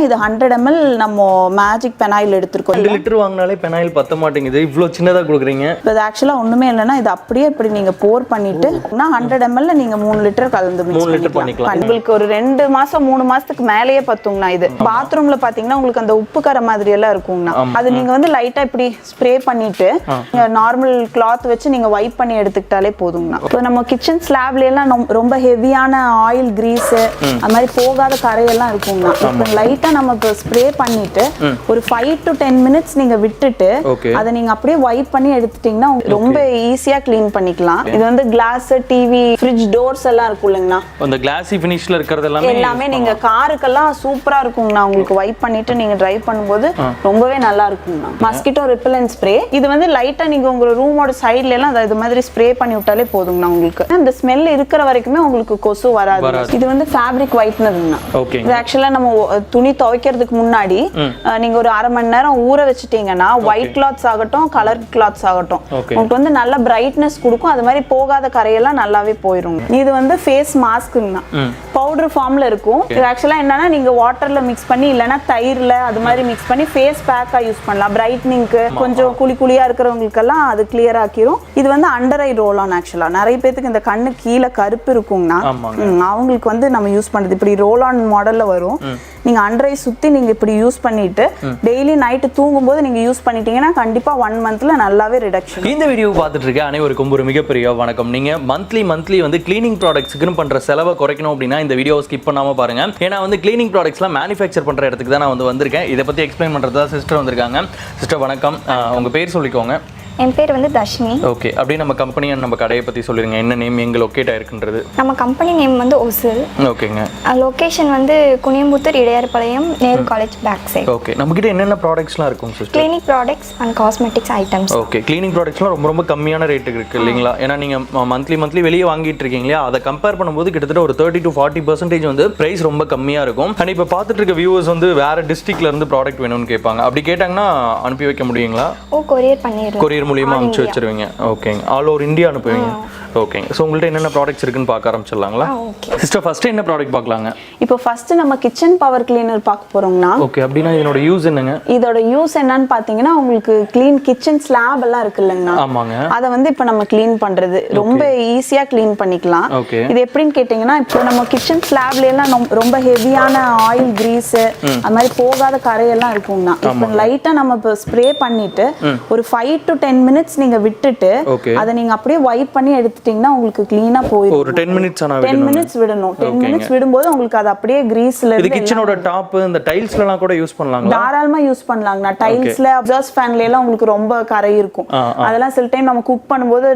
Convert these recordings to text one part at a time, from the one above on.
இது 100 ml நம்ம magic phenyl எடுத்துருக்கோம். 2 லிட்டர் வாங்கினாலே பெனாயில் பத்த மாட்டேங்குது, இவ்வளோ சின்னதாக கொடுக்குறீங்க. இது ஆக்சுவலாக ஒன்றுமே இல்லைன்னா இது அப்படியே இப்படி நீங்கள் போர் பண்ணிட்டு 100 ml நீங்கள் 3 லிட்டர் கலந்து 3 லிட்டர் பண்ணிக்கலாம். உங்களுக்கு ஒரு 2 மாதம் 3 மாதத்துக்கு மேலேயே பத்துங்கண்ணா. இது பாத்ரூமில் பார்த்தீங்கன்னா உங்களுக்கு அந்த உப்பு கரை மாதிரி எல்லாம் இருக்குங்கண்ணா. அது நீங்கள் வந்து லைட்டாக இப்படி ஸ்ப்ரே பண்ணிட்டு நார்மல் கிளாத் வச்சு நீங்கள் வைப் பண்ணி எடுத்துக்கிட்டாலே போதுங்கண்ணா. இப்போ நம்ம கிச்சன் ஸ்லாப்ல எல்லாம் ரொம்ப ஹெவியான ஆயில் கிரீஸ் அது மாதிரி போகாத கரையெல்லாம் இருக்குங்கண்ணா. இப்போ லைட்டாக நம்ம இப்போ ஸ்ப்ரே பண்ணிட்டு ஒரு 5 to 10 minutes நீங்கள் விட்டுட்டு அதை நீங்கள் அப்படியே வைப் பண்ணி எடுத்துட்டீங்கன்னா ரொம்ப ஈஸியாக க்ளீன் பண்ணிக்கலாம். இது வந்து கிளாஸ், டிவி, ஃப்ரிட்ஜ் டோர்ஸ் எல்லாம் இருக்கும் இல்லைங்கண்ணா. அந்த கிளாஸி ஃபினிஷ்ல இருக்கிறது எல்லாமே நீங்க காருக்கெல்லாம் சூப்பரா இருக்குங்கண்ணா. உங்களுக்கு வைப் பண்ணிட்டு நீங்க டிரைவ் பண்ணும்போது ரொம்பவே நல்லா இருக்குங்கண்ணா. மஸ்கிட்டோ ரிப்பலன்ட் ஸ்ப்ரே இது வந்து லைட்டா நீங்க உங்க ரூமோட சைடுல எல்லாம் இது மாதிரி ஸ்ப்ரே பண்ணி விட்டாலே போதுங்கண்ணா. உங்களுக்கு அந்த ஸ்மெல் இருக்கிற வரைக்குமே உங்களுக்கு கொசு வராது. இது வந்து ஃபேப்ரிக் ஒயிட்னர்ங்கண்ணா. இது ஆக்சுவலா நம்ம துணி துவைக்கிறதுக்கு முன்னாடி நீங்க ஒரு 1/2 மணி நேரம் ஊற வச்சுட்டீங்கன்னா ஒயிட் கிளாத்ஸ் ஆகட்டும் கலர் கிளாத்ஸ் ஆகட்டும் உங்களுக்கு வந்து நல்ல பிரைட்னஸ் கொடுக்கும். அது மாதிரி போகாத கரையெல்லாம் நல்லாவே போயிடும். இது வந்து ஃபேஸ் மாஸ்க்குங்கண்ணா. பவுடர் ஃபார்ம்ல இருக்கும். இது ஆக்சுவலா என்னன்னா நீங்க வாட்டர்ல மிக்ஸ் பண்ணி இல்லைன்னா தயிர்ல அது மாதிரி மிக்ஸ் பண்ணி ஃபேஸ் பேக்கா யூஸ் பண்ணலாம். பிரைட்னிங்க்கு கொஞ்சம் குளியா இருக்கிறவங்களுக்கெல்லாம் அது கிளியர் ஆக்கிரும். இது வந்து அண்டர் ஐ ரோல் ஆன். ஆக்சுவலா நிறைய பேருக்கு இந்த கண்ணு கீழே கருப்பு இருக்குங்கண்ணா. அவங்களுக்கு வந்து நம்ம யூஸ் பண்றது இப்படி ரோல் ஆன் மாடல்ல வரும். நீங்க அண்டர் ஐ சுத்தி நீங்க இப்படி யூஸ் பண்ணிட்டு டெய்லி நைட்டு தூங்கும்போது நீங்க யூஸ் பண்ணிட்டீங்கன்னா கண்டிப்பா 1 monthல நல்லாவே ரிடக்ஷன். இந்த வீடியோ பார்த்துட்டு இருக்க அனைவருக்கும் ஒரு மிகப்பெரிய வணக்கம். நீங்க மந்த்லி வந்து கிளீனிங் ப்ராடக்ட்ஸ்க்கு பண்ற செலவை குறைக்கணும் அப்படின்னா இந்த வீடியோ ஸ்கிப் பண்ணாம பாருங்க. ஏன்னா வந்து கிளீனிங் ப்ராடக்ட்ஸ்லாம் மேனுஃபேக்சர் பண்ற இடத்துக்கு தான் நான் வந்திருக்கேன். இதை பத்தி எக்ஸ்பிளைன் பண்றதா சிஸ்டர் வந்திருக்காங்க. சிஸ்டர் வணக்கம், உங்க பேர் சொல்லிக்கோங்க. என் பேர் வந்து தர்ஷினி. ஓகே, அப்படியே நம்ம கம்பெனி நம்ம கடையை பற்றி சொல்லிடுங்க. என்ன நேம், எங்கே லொக்கேட் ஆயிருக்குன்றது? நம்ம கம்பெனி நேம் வந்து ஓசில். ஓகேங்க. லொகேஷன் வந்து Kuniyamuthur, Idayarpalayam, Nehru college back side. Okay, நம்மகிட்ட என்னென்ன ப்ராடக்ட்ஸ்லாம் இருக்கும் sister? Clinic products and cosmetics items. Okay, cleaning ப்ராடக்ட்ஸ்லாம் ரொம்ப கம்மியான ரேட்டுக்கு இருக்குது இல்லைங்களா? ஏன்னா நீங்கள் மந்த்லி வெளியே வாங்கிட்டு இருக்கீங்க இல்லையா, அதை கம்பேர் பண்ணும்போது கிட்டத்தட்ட ஒரு 30 to 40% வந்து ப்ரைஸ் ரொம்ப கம்மியாக இருக்கும். அண்ட் இப்போ பார்த்துட்டு இருக்க வியூவர்ஸ் வந்து வேறு டிஸ்ட்ரிக்ட்ல இருந்து ப்ராடக்ட் வேணும்னு கேட்பாங்க. அப்படி கேட்டாங்கன்னா அனுப்பி வைக்க முடியுங்களா? கொரியர் பண்ணிடுறோம். கொரியர் மூலியமாக அனுப்பிச்சு வச்சிருவீங்க. ஓகேங்க, ஆல் ஓவர் இந்தியா அனுப்புவீங்க. ஓகேங்க, ஸோ உங்கள்கிட்ட என்னென்ன ப்ராடக்ட்ஸ் இருக்குன்னு பார்க்க ஆரம்பிச்சிடலாங்களா? சிஸ்டர் ஃபர்ஸ்ட் என்ன ப்ராடக்ட் பார்க்கலாங்க? இப்போ ஃபர்ஸ்ட் நம்ம கிச்சன் பவர் கிளீனர் பார்க்க போறோம்னா. ஓகே, அப்படின்னா இதோட யூஸ் என்னங்க? இதோட யூஸ் என்னன்னு பார்த்தீங்கன்னா உங்களுக்கு க்ளீன் கிச்சன் ஸ்லாப் எல்லாம் இருக்கு இல்லைங்கண்ணா. ஆமாங்க. அதை வந்து இப்போ நம்ம க்ளீன் பண்றது ரொம்ப ஈஸியா க்ளீன் பண்ணிக்கலாம். இது எப்படின்னு கேட்டீங்கன்னா இப்போ நம்ம கிச்சன் ஸ்லாப்ல எல்லாம் ரொம்ப ஹெவியான ஆயில் கிரீஸ் அது மாதிரி போகாத கரையெல்லாம் இருக்குங்கண்ணா. இப்போ லைட்டா நம்ம இப்போ ஸ்ப்ரே பண்ணிட்டு ஒரு 5 to 10 minutes நீங்க விட்டுட்டு அதை நீங்க அப்படியே வைப் பண்ணி எடுத்துட்டீங்கன்னா உங்களுக்கு க்ளீனா போயிடும். ஒரு 10 minutes 10 minutes விடணும். 10 minutes விடும்போது உங்களுக்கு அது அப்படியே கிரீஸ்ல இது கிச்சனோட டாப் இந்த டைல்ஸ்லலாம் கூட யூஸ் பண்ணலாங்களா? தாராளமா யூஸ் பண்ணலாங்கண்ணா. டைல்ஸ்ல எக்ஸாஸ்ட் ஃபேன்ல எல்லாம் உங்களுக்கு ரொம்ப கரை இருக்கும். அதெல்லாம் சில டைம் நம்ம குக் பண்ணும்போது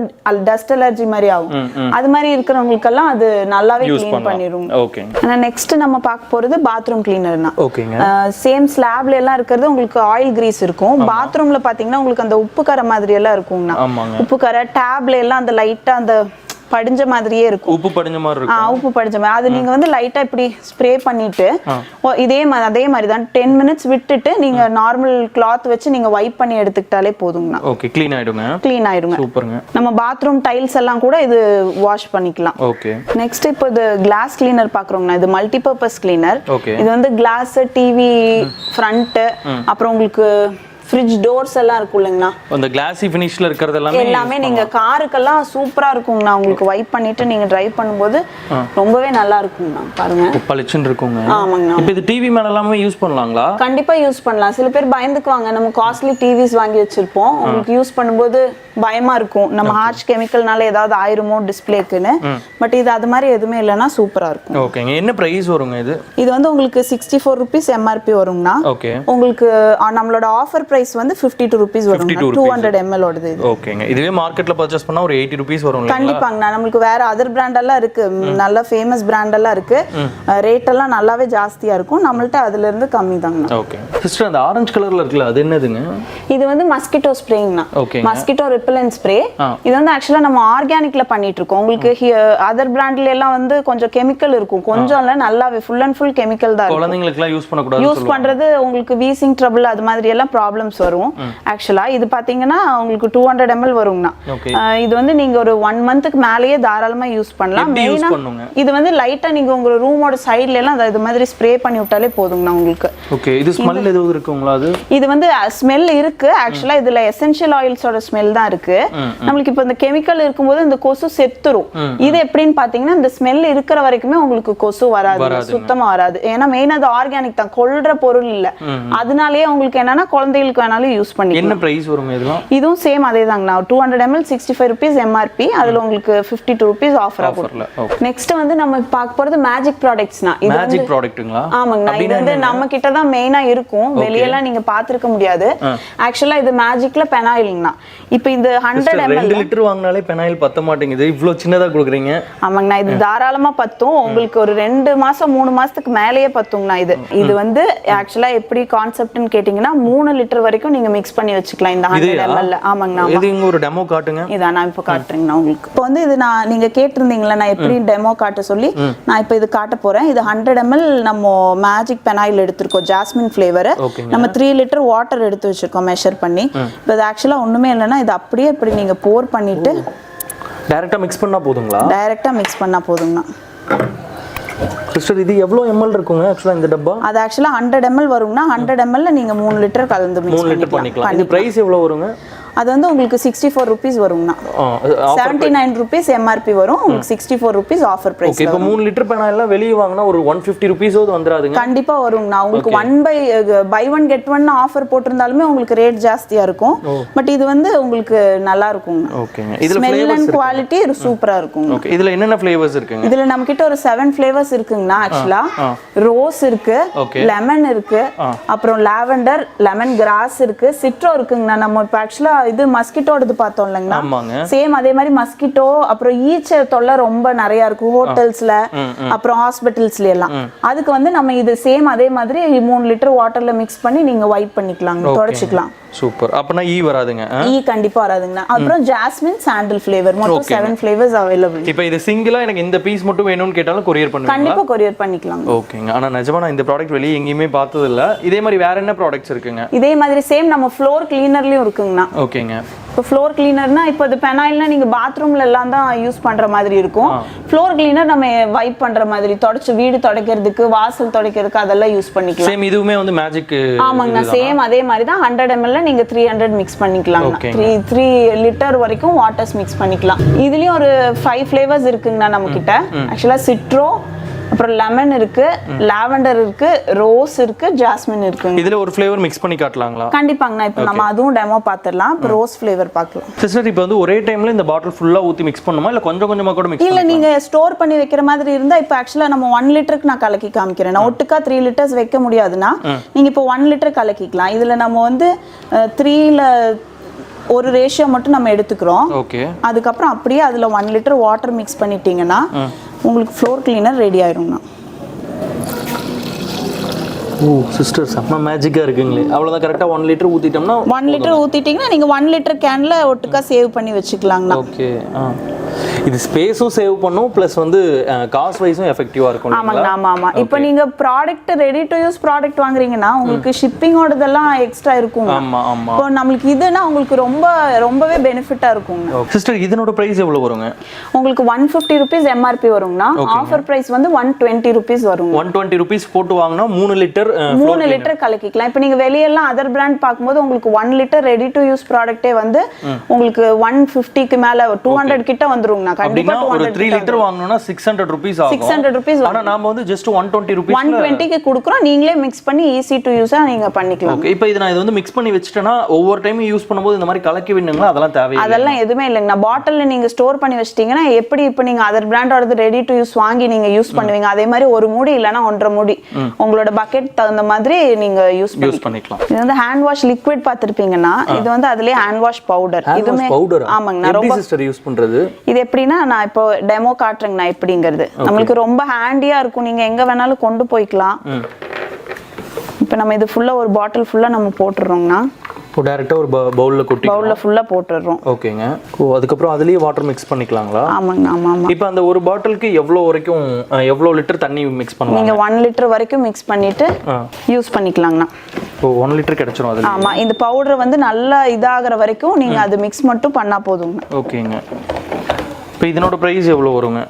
டஸ்ட் அலர்ஜி மாதிரி ஆகும். அது மாதிரி இருக்கிறவங்களுக்கு எல்லாம் அது நல்லாவே க்ளீன் பண்ணிரும். ஓகே, நெக்ஸ்ட் நம்ம பார்க்க போறது பாத்ரூம் கிளீனர்னா. ஓகேங்க. சேம் ஸ்லாப்ல எல்லாம் இருக்கிறது உங்களுக்கு ஆயில் கிரீஸ் இருக்கும். பாத்ரூம்ல பாத்தீங்கன்னா உங்களுக்கு அந்த உப்பு கரை மாதிரி எல்லாம் இருக்குங்கண்ணா. உப்பு கரை டேப்ல எல்லாம் அந்த லைட்டா அந்த படிஞ்ச மாதிரியே இருக்கும். உப்பு படிஞ்ச மாதிரி இருக்கும். உப்பு படிஞ்ச மாதிரி அது நீங்க வந்து லைட்டா இப்படி ஸ்ப்ரே பண்ணிட்டு அதே மாதிரி தான் 10 minutes விட்டுட்டு நீங்க நார்மல் கிளாத் வச்சு நீங்க வைப் பண்ணி எடுத்துக்கிட்டாலே போதுங்கண்ணா. ஓகே, க்ளீன் ஆயிடுங்க. க்ளீன் ஆயிடுங்க. சூப்பர்ங்க. நம்ம பாத்ரூம் டைல்ஸ் எல்லாம் கூட இது வாஷ் பண்ணிக்கலாம். ஓகே, நெக்ஸ்ட் இப்போ இது கிளாஸ் கிளீனர் பாக்குறோம்னா. இது மல்டி பர்பஸ் கிளீனர். இது வந்து கிளாஸ், டிவி, ஃப்ரண்ட், அப்புறம் உங்களுக்கு ஃப்ரிட்ஜ் டோர்ஸ் எல்லாம் இருக்கும் இல்லைங்கண்ணா. அந்த கிளாஸி ஃபினிஷ்ல இருக்கிறது எல்லாமே நீங்க காருக்கெல்லாம் சூப்பரா இருக்குங்கண்ணா. உங்களுக்கு வைப் பண்ணிட்டு நீங்க டிரைவ் பண்ணும்போது ரொம்பவே நல்லா இருக்குங்கண்ணா. பாருங்க பளிச்சுன்னு இருக்குங்க. ஆமாங்கண்ணா. இப்போ இது டிவி மேல எல்லாமே யூஸ் பண்ணலாங்களா? கண்டிப்பா யூஸ் பண்ணலாம். சில பேர் பயந்துக்குவாங்க, நம்ம காஸ்ட்லி டிவிஸ் வாங்கி வச்சிருப்போம், உங்களுக்கு யூஸ் பண்ணும்போது பயமா இருக்கும் நம்ம ஹார்ஷ் கெமிக்கல்னால ஏதாவது ஆயிருமோ டிஸ்பிளேக்குன்னு. பட் இது அது மாதிரி எதுவுமே இல்லைன்னா சூப்பரா இருக்கும். ஓகேங்க, என்ன பிரைஸ் வருங்க இது? இது வந்து உங்களுக்கு 64 rupees MRP வருங்கண்ணா. ஓகே, உங்களுக்கு நம்மளோட ஆஃபர் பிரைஸ் வந்து 52 rupees வரும். 200 ml ஓடுது. ஓகேங்க, இதுவே மார்க்கெட்ல பர்ச்சேஸ் பண்ணா ஒரு 80 rupees வரும். கண்டிப்பாங்கண்ணா. நமக்கு வேற அதர் பிராண்ட் எல்லாம் இருக்கு, நல்ல ஃபேமஸ் பிராண்ட் எல்லாம் இருக்கு. ரேட் எல்லாம் நல்லாவே ஜாஸ்தியா இருக்கும். நம்மள்ட்ட அதுல இருந்து கம்மி தாங்கண்ணா. ஓகே சிஸ்டர், அந்த ஆரஞ்சு கலர்ல இருக்குல்ல அது என்னதுங்க? இது வந்து மஸ்கிட்டோ ஸ்ப்ரேங்கண்ணா. Mosquito repellent spray. இது வந்து ஆக்சுவலா நம்ம ஆர்கானிக்ல பண்ணிட்டு இருக்கோம். உங்களுக்கு அதர் பிராண்ட்ல எல்லாம் வந்து கொஞ்சம் கெமிக்கல் இருக்கும், கொஞ்சம் இல்ல நல்லாவே ஃபுல் அண்ட் ஃபுல் கெமிக்கல் தான். குழந்தைகளுக்கு எல்லாம் யூஸ் பண்ண கூடாது. யூஸ் பண்றது உங்களுக்கு வீசிங் ட்ரபிள் அது மாதிரி எல்லாம் ப்ராப்ளம்ஸ் ப்ராப்ளம்ஸ் வரும் ஆக்சுவலா. இது பாத்தீங்கன்னா உங்களுக்கு 200 ml வருங்கண்ணா. இது வந்து நீங்க ஒரு 1 மந்த்துக்கு மேலேயே தாராளமா யூஸ் பண்ணலாம். மெயினா இது வந்து லைட்டா நீங்க உங்க ரூமோட சைடுல எல்லாம் இது மாதிரி ஸ்ப்ரே பண்ணி விட்டாலே போதுங்கண்ணா உங்களுக்கு. ஓகே, இது ஸ்மெல் எதுவும் இருக்குங்களா? அது இது வந்து ஸ்மெல் இருக்கு ஆக்சுவலா. இதுல எசென்ஷியல் ஆயில்ஸோட ஸ்மெல் தான் இருக்கு. நம்மளுக்கு இப்போ இந்த கெமிக்கல் இருக்கும்போது இந்த கொசு செத்துரும். இது எப்படின்னு பாத்தீங்கன்னா இந்த ஸ்மெல் இருக்கிற வரைக்குமே உங்களுக்கு கொசு வராது, சுத்தமா வராது. ஏன்னா மெயின் அது ஆர்கானிக் தான், கொல்ற பொருள் இல்ல. அதனாலயே உங்களுக்கு என்னன்னா குழந்தைகளுக்கு வேணாலும் யூஸ் பண்ணிக்கலாம். என்ன பிரைஸ் வரும் இதெல்லாம்? இதுவும் சேம் அதே தாங்கண்ணா. 200 ml 65 rupees MRP. அதுல உங்களுக்கு 52 rupees ஆஃபரா போடுறோம். நெக்ஸ்ட் வந்து நம்ம பார்க்க போறது மேஜிக் ப்ராடக்ட்ஸ்னா. இது மேஜிக் ப்ராடக்ட்டுங்களா? ஆமாங்கண்ணா. இது வந்து நம்ம கிட்ட தான் மெயினா இருக்கும், வெளியெல்லாம் நீங்க பாத்துக்க முடியாது. ஆக்சுவலா இது மேஜிக்ல பெனாயில்ங்கண்ணா. இப்போ இந்த 100 ml 2 லிட்டர் வாங்கினாலே பெனாயில் பத்த மாட்டேங்குது, இவ்ளோ சின்னதா கொடுக்குறீங்க. ஆமாங்கண்ணா, இது தாராளமா பத்தும் உங்களுக்கு. ஒரு 2 மாசம் 3 மாசத்துக்கு மேலேயே பத்துங்கண்ணா. இது வந்து ஆக்சுவலா எப்படி கான்செப்ட்னு கேட்டீங்கன்னா 3 லிட்டர் வரைக்கும் நீங்க மிக்ஸ் பண்ணி வச்சுக்கலாம் இந்த 100 ml. ஆமாங்கண்ணா. இது இங்க ஒரு டெமோ காட்டுங்க. இதான் நான் இப்போ காட்டுறேங்கண்ணா உங்களுக்கு. இப்போ வந்து இது நீங்க கேட்டிருந்தீங்களா நான் எப்படி டெமோ காட்ட சொல்லி, நான் இப்போ இது காட்ட போறேன். இது 100 ml நம்ம மேஜிக் பெனாயில் எடுத்திருக்கோம், ஜாஸ்மின் ஃப்ளேவர். நம்ம 3 லிட்டர் வாட்டர் எடுத்து வச்சிருக்கோம் மெஷர் பண்ணி. இப்போ இது ஆக்சுவலா ஒண்ணுமே இல்லைன்னா இது அப்படியே இப்படி நீங்க போர் பண்ணிட்டு டைரக்டா மிக்ஸ் பண்ணா போதுங்களா? டைரக்டா மிக்ஸ் பண்ணா போதுங்கண்ணா. சிஸ்டர் இது எவ்வளவு ml இருக்குங்க ஆக்சுவலா இந்த டப்பா? அது ஆக்சுவலா 100 ml வரும்னா 100 ml ல நீங்க 3 லிட்டர் கலந்து மிக்ஸ் பண்ணிக்கலாம். இது பிரைஸ் எவ்வளவு வருங்க? அது வந்து உங்களுக்கு 64 rupees வரும்னா. 79 rupees MRP வரும், உங்களுக்கு 64 rupees ஆஃபர் பிரைஸ். ஓகே, இப்போ 3 லிட்டர் பெனாயில் எல்லாம் வெளிய வாங்குனா ஒரு 150 rupees ஓது வந்துராதுங்க? கண்டிப்பா வரும்னா. உங்களுக்கு 1 get 1 ஆஃபர் போட்டிருந்தாலுமே உங்களுக்கு ரேட் ஜாஸ்தியா இருக்கும். பட் இது வந்து உங்களுக்கு நல்லா இருக்கும். ஓகேங்க. இதுல ஸ்மெல் அண்ட் குவாலிட்டி சூப்பரா இருக்கும். ஓகே, இதுல என்னென்ன ஃப்ளேவர்ஸ் இருக்குங்க? இதுல நம்ம கிட்ட ஒரு 7 ஃப்ளேவர்ஸ் இருக்குங்கண்ணா. ஆக்சுவலா ரோஸ் இருக்கு, லெமன் இருக்கு, அப்புறம் லாவெண்டர், லெமன் கிராஸ் இருக்கு, சிட்ரோ இருக்குங்கண்ணா. நம்ம இப்போ ஆக்சுவலா இது மஸ்கிட்டோடது பார்த்தோம் இல்லைங்களா, சேம் அதே மாதிரி மஸ்கிட்டோ அப்புறம் ஈச்ச தொல்லை ரொம்ப நிறைய இருக்கும் ஹோட்டல்ஸ்ல அப்புறம் ஹாஸ்பிட்டல்ஸ்ல எல்லாம். அதுக்கு வந்து நம்ம இது சேம் அதே மாதிரி 3 லிட்டர் வாட்டர்ல மிக்ஸ் பண்ணி நீங்க வைப் பண்ணிக்கலாம், தொடச்சிக்கலாம். சூப்பர். அப்பனா ஈ வராதுங்க? ஈ கண்டிப்பா வராதுங்க. அப்புறம் ஜாஸ்மின் சாண்டல் ஃப்ளேவர் மொத்தம் 7 ஃப்ளேவர்ஸ் அவைலபிள். இப்போ இது சிங்கிளா எனக்கு இந்த பீஸ் மட்டும் வேணும்னு கேட்டாலும் கொரியர் பண்ணுவீங்களா? கண்டிப்பா கொரியர் பண்ணிக்கலாம். ஓகேங்க. ஆனா நிஜமா நான் இந்த ப்ராடக்ட் வெளிய எங்கேயுமே பார்த்தது இல்ல. இதே மாதிரி வேற என்ன ப்ராடக்ட்ஸ் இருக்குங்க? இதே மாதிரி சேம் நம்ம ஃப்ளோர் கிளீனர்லயும் இருக்குங்கண்ணா. ஓகேங்க. இப்போ ஃப்ளோர் கிளீனர்னா இப்போ இது பெனாயில்னா நீங்க பாத்ரூம்ல எல்லாம் தான் யூஸ் பண்ற மாதிரி இருக்கும். ஃப்ளோர் கிளீனர் நம்ம வைப் பண்ற மாதிரி தொடச்சு வீடு துடைக்கிறதுக்கு வாசல் துடைக்கிறதுக்கு அதெல்லாம் யூஸ் பண்ணிக்கலாம். சேம் இதுவுமே வந்து மேஜிக். ஆமாங்க, சேம் அதே மாதிரி தான் 100 ml ல நீங்க 300 மிக்ஸ் பண்ணிக்கலாம். 3 லிட்டர் வரைக்கும் வாட்டர்ஸ் மிக்ஸ் பண்ணிக்கலாம். இதுலயும் ஒரு 5 ஃப்ளேவர்ஸ் இருக்குங்கண்ணா நம்ம கிட்ட. ஆக்சுவலா சிட்ரோ, அப்புறம் லெமன் இருக்கு, லாவெண்டர் இருக்கு, ரோஸ் இருக்கு, ஜாஸ்மின் இருக்கு. இதுல ஒரு ஃப்ளேவர் மிக்ஸ் பண்ணி காட்டலாங்களா? கண்டிப்பாங்கண்ணா. இப்போ நம்ம அதுவும் டெமோ பார்த்துடலாம். இப்போ ரோஸ் ஃப்ளேவர் பார்க்கலாம். சிஸ்டர் இப்போ வந்து ஒரே டைம்ல இந்த பாட்டில் ஃபுல்லா ஊத்தி மிக்ஸ் பண்ணுமா இல்ல கொஞ்சம் கொஞ்சமா கூட மிக்ஸ் இல்ல நீங்க ஸ்டோர் பண்ணி வைக்கிற மாதிரி இருந்தா இப்போ ஆக்சுவலா நம்ம 1 லிட்டருக்கு நான் கலக்கி காமிக்கிறேன். நான் ஒட்டுக்கா 3 லிட்டர்ஸ் வைக்க முடியாதுன்னா நீங்க இப்போ 1 லிட்டர் கலக்கிக்கலாம். இதுல நம்ம வந்து 3ல ஒரு ரேஷியோ மட்டும் நம்ம எடுத்துக்கிறோம். ஓகே. அதுக்கப்புறம் அப்படியே அதுல 1 லிட்டர் வாட்டர் மிக்ஸ் பண்ணிட்டீங்கன்னா உங்களுக்கு ஃப்ளோர் கிளீனர் ரெடி ஆயிரும்னா. ஓ சிஸ்டர் செம்ம மேஜிக்கா இருக்குங்களே. அவ்வளவுதான், கரெக்ட்டா 1 லிட்டர் ஊத்திட்டோம்னா 1 லிட்டர் ஊத்திட்டீங்கன்னா நீங்க 1 லிட்டர் கேன்ல ஒட்டுக்கா சேவ் பண்ணி வச்சுக்கலாம்னா. ஓகே. இது ஸ்பேஸும் சேவ் பண்ணும் ப்ளஸ் வந்து காஸ்ட் வைஸும் எஃபெக்டிவா இருக்கும். ஆமாங்க. ஆமா. இப்போ நீங்க product ready to use product வாங்குறீங்கன்னா உங்களுக்கு ஷிப்பிங்கோடதெல்லாம் எக்ஸ்ட்ரா இருக்கும். ஆமா. இப்போ நமக்கு இதுனா உங்களுக்கு ரொம்பவே பெனிஃபிட்டா இருக்கும். சிஸ்டர் இதனோட பிரைஸ் எவ்வளவு வருங்க? உங்களுக்கு 150 rupees MRP வரும்னா ஆஃபர் பிரைஸ் வந்து 120 rupees வரும். 120 rupees போட்டு வாங்குனா 3 லிட்டர் கலக்கிக்கலாம். இப்போ நீங்க வெளியெல்லாம் அதர் பிராண்ட் பாக்கும்போது உங்களுக்கு 1 லிட்டர் ரெடி டு யூஸ் ப்ராடக்ட்டே வந்து உங்களுக்கு 150க்கு மேல 200 கிட்ட வந்துருங்க. அப்படினா ஒரு 3 லிட்டர் வாங்குனோம்னா 600 rupees ஆகும். 600 rupees. ஆனா நாம வந்து just 120 rupees 120 க்கு கொடுக்குறோம். நீங்களே mix பண்ணி ஈஸி டு யூஸா நீங்க பண்ணிக்கலாம். ஓகே. இப்போ இது நான் வந்து mix பண்ணி வச்சிட்டேனா ஒவ்வொரு டைம் யூஸ் பண்ணும்போது இந்த மாதிரி கலக்கி விடுங்களா? அதெல்லாம் தேவையில்லை. அதெல்லாம் எதுமே இல்லங்க. நான் பாட்டில்ல நீங்க ஸ்டோர் பண்ணி வச்சிட்டீங்கன்னா எப்படி இப்போ நீங்க அதர் பிராண்டோட ரெடி டு யூஸ் வாங்கி நீங்க யூஸ் பண்ணுவீங்க அதே மாதிரி ஒரு மூடி இல்லனா 1.5 மூடி உங்களோட பக்கெட் தகுந்த மாதிரி நீங்க யூஸ் பண்ணிக்கலாம். இது வந்து ஹேண்ட் வாஷ் லிக்விட் பாத்திருப்பீங்கன்னா இது வந்து அதுலயே ஹேண்ட் வாஷ் பவுடர். இதுமே ஆமாங்க. நான் ரொம்ப சிஸ்டர் யூஸ் பண்றது. இது எப்படின்னா நான் இப்போ டெமோ காட்டுறேங்க நான் எப்படிங்கிறது. நமக்கு ரொம்ப ஹேண்டியா இருக்கும், நீங்க எங்க வேணாலும் கொண்டு போய்க்கலாம். இப்போ நம்ம இது ஃபுல்லா ஒரு பாட்டில் ஃபுல்லா நம்ம போட்டுறோம்னா இப்போ டேரெக்டாக ஒரு பவுலில் கொட்டி பவுலில் ஃபுல்லாக போட்டுடுறோம். ஓகேங்க. ஓ அதுக்கப்புறம் அதுலேயே வாட்டர் மிக்ஸ் பண்ணிக்கலாங்களா? ஆமாங்க. ஆமாம். இப்போ அந்த ஒரு பாட்டிலுக்கு எவ்வளோ லிட்டர் தண்ணி மிக்ஸ் பண்ணுவாங்க? நீங்கள் 1 லிட்டர் வரைக்கும் மிக்ஸ் பண்ணிட்டு யூஸ் பண்ணிக்கலாங்கண்ணா. ஓ 1 லிட்டர் கிடைச்சிரும் அது? ஆமாம். இந்த பவுடர் வந்து நல்லா இதாகிற வரைக்கும் நீங்கள் அது மிக்ஸ் மட்டும் பண்ணால் போதுங்க. ஓகேங்க. இப்போ இதனோட ப்ரைஸ் எவ்வளோ வருங்க?